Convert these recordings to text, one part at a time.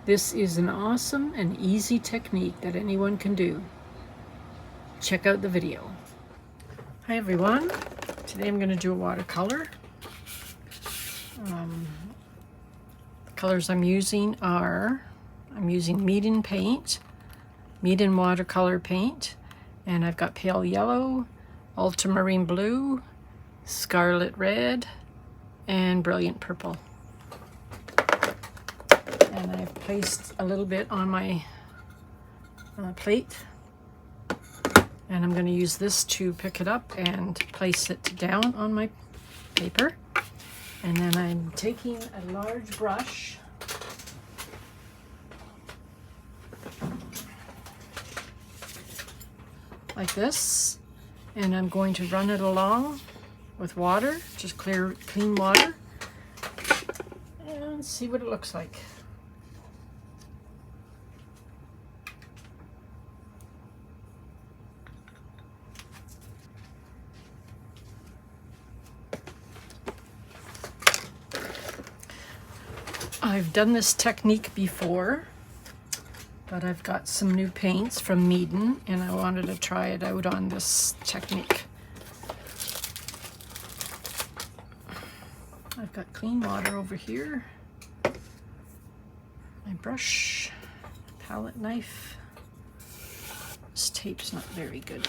This is an awesome and easy technique that anyone can do. Check out the video. Hi everyone. Today I'm going to do a watercolor. The colors I'm using are, Meeden paint, Meeden watercolor paint, and I've got pale yellow, ultramarine blue, scarlet red, and brilliant purple. And I've placed a little bit on my plate, and I'm going to use this to pick it up and place it down on my paper. And then I'm taking a large brush like this, and I'm going to run it along with water, just clean water, and see what it looks like. I've done this technique before, but I've got some new paints from Meeden and I wanted to try it out on this technique. I've got clean water over here, my brush, palette knife. This tape's not very good.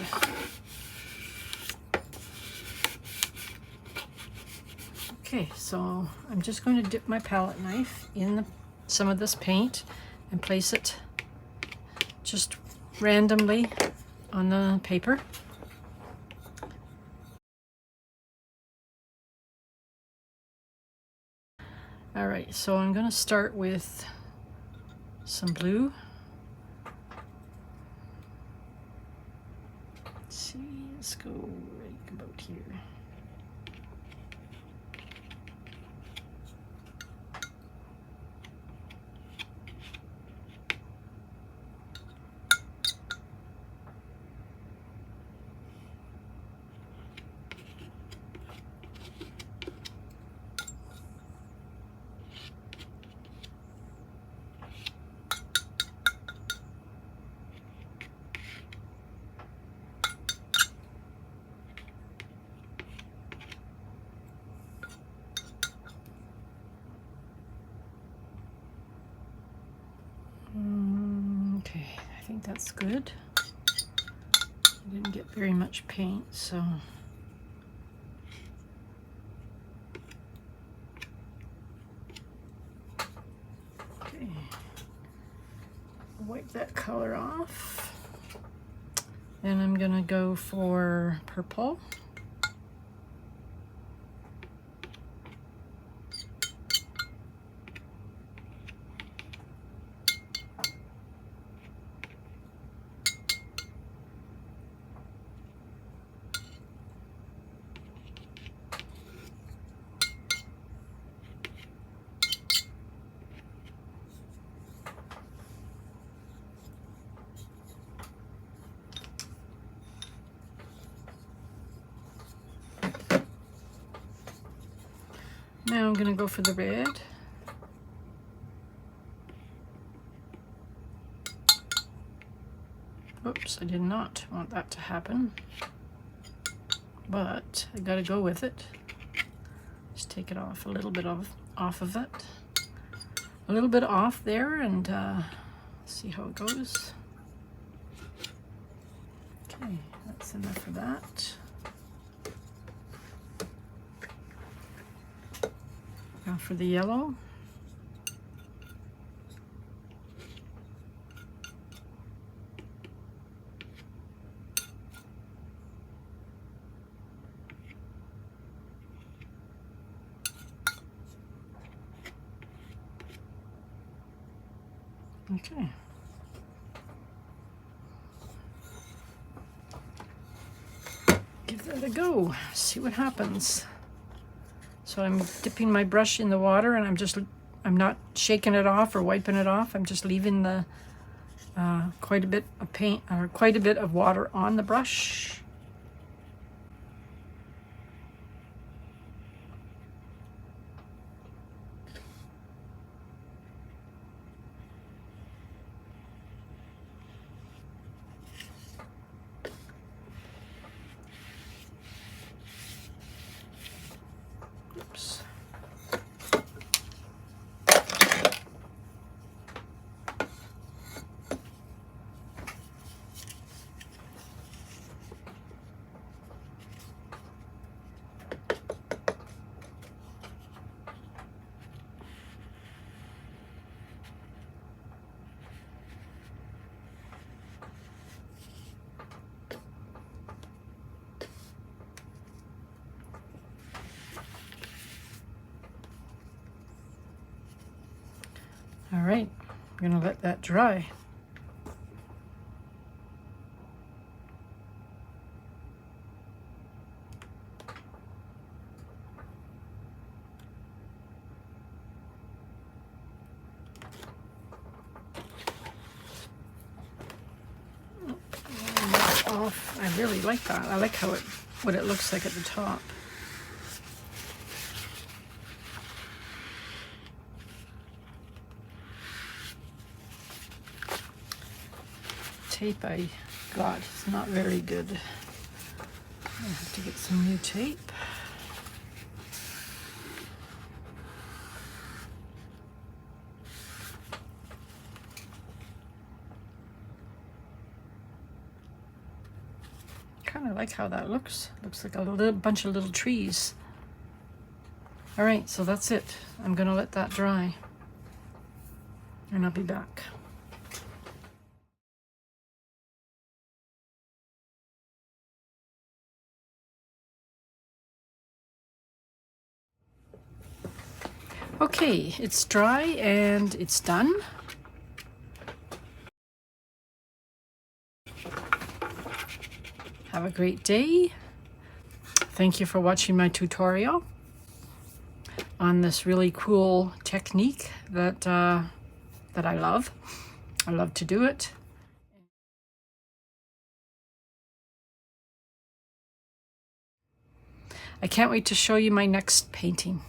Okay, so I'm just going to dip my palette knife in some of this paint and place it just randomly on the paper. All right, so I'm going to start with some blue. Let's see, let's go right about here. Okay, I think that's good. I didn't get very much paint, so okay. Wipe that color off. Then I'm gonna go for purple. Now I'm going to go for the red. Oops, I did not want that to happen, but I got to go with it. Just take it off a little bit off of it. A little bit off there, and see how it goes. Okay, that's enough of that. Now for the yellow. Okay. Give that a go. See what happens. So I'm dipping my brush in the water, and I'm not shaking it off or wiping it off. I'm just leaving the quite a bit of paint or quite a bit of water on the brush. All right, I'm gonna let that dry. Off. I really like that. I like how what it looks like at the top. Tape I got is not very good. I have to get some new tape. Kind of like how that looks. Looks like a little bunch of little trees. All right, so that's it. I'm gonna let that dry and I'll be back. Okay, it's dry and it's done. Have a great day. Thank you for watching my tutorial on this really cool technique that that I love. I love to do it. I can't wait to show you my next painting.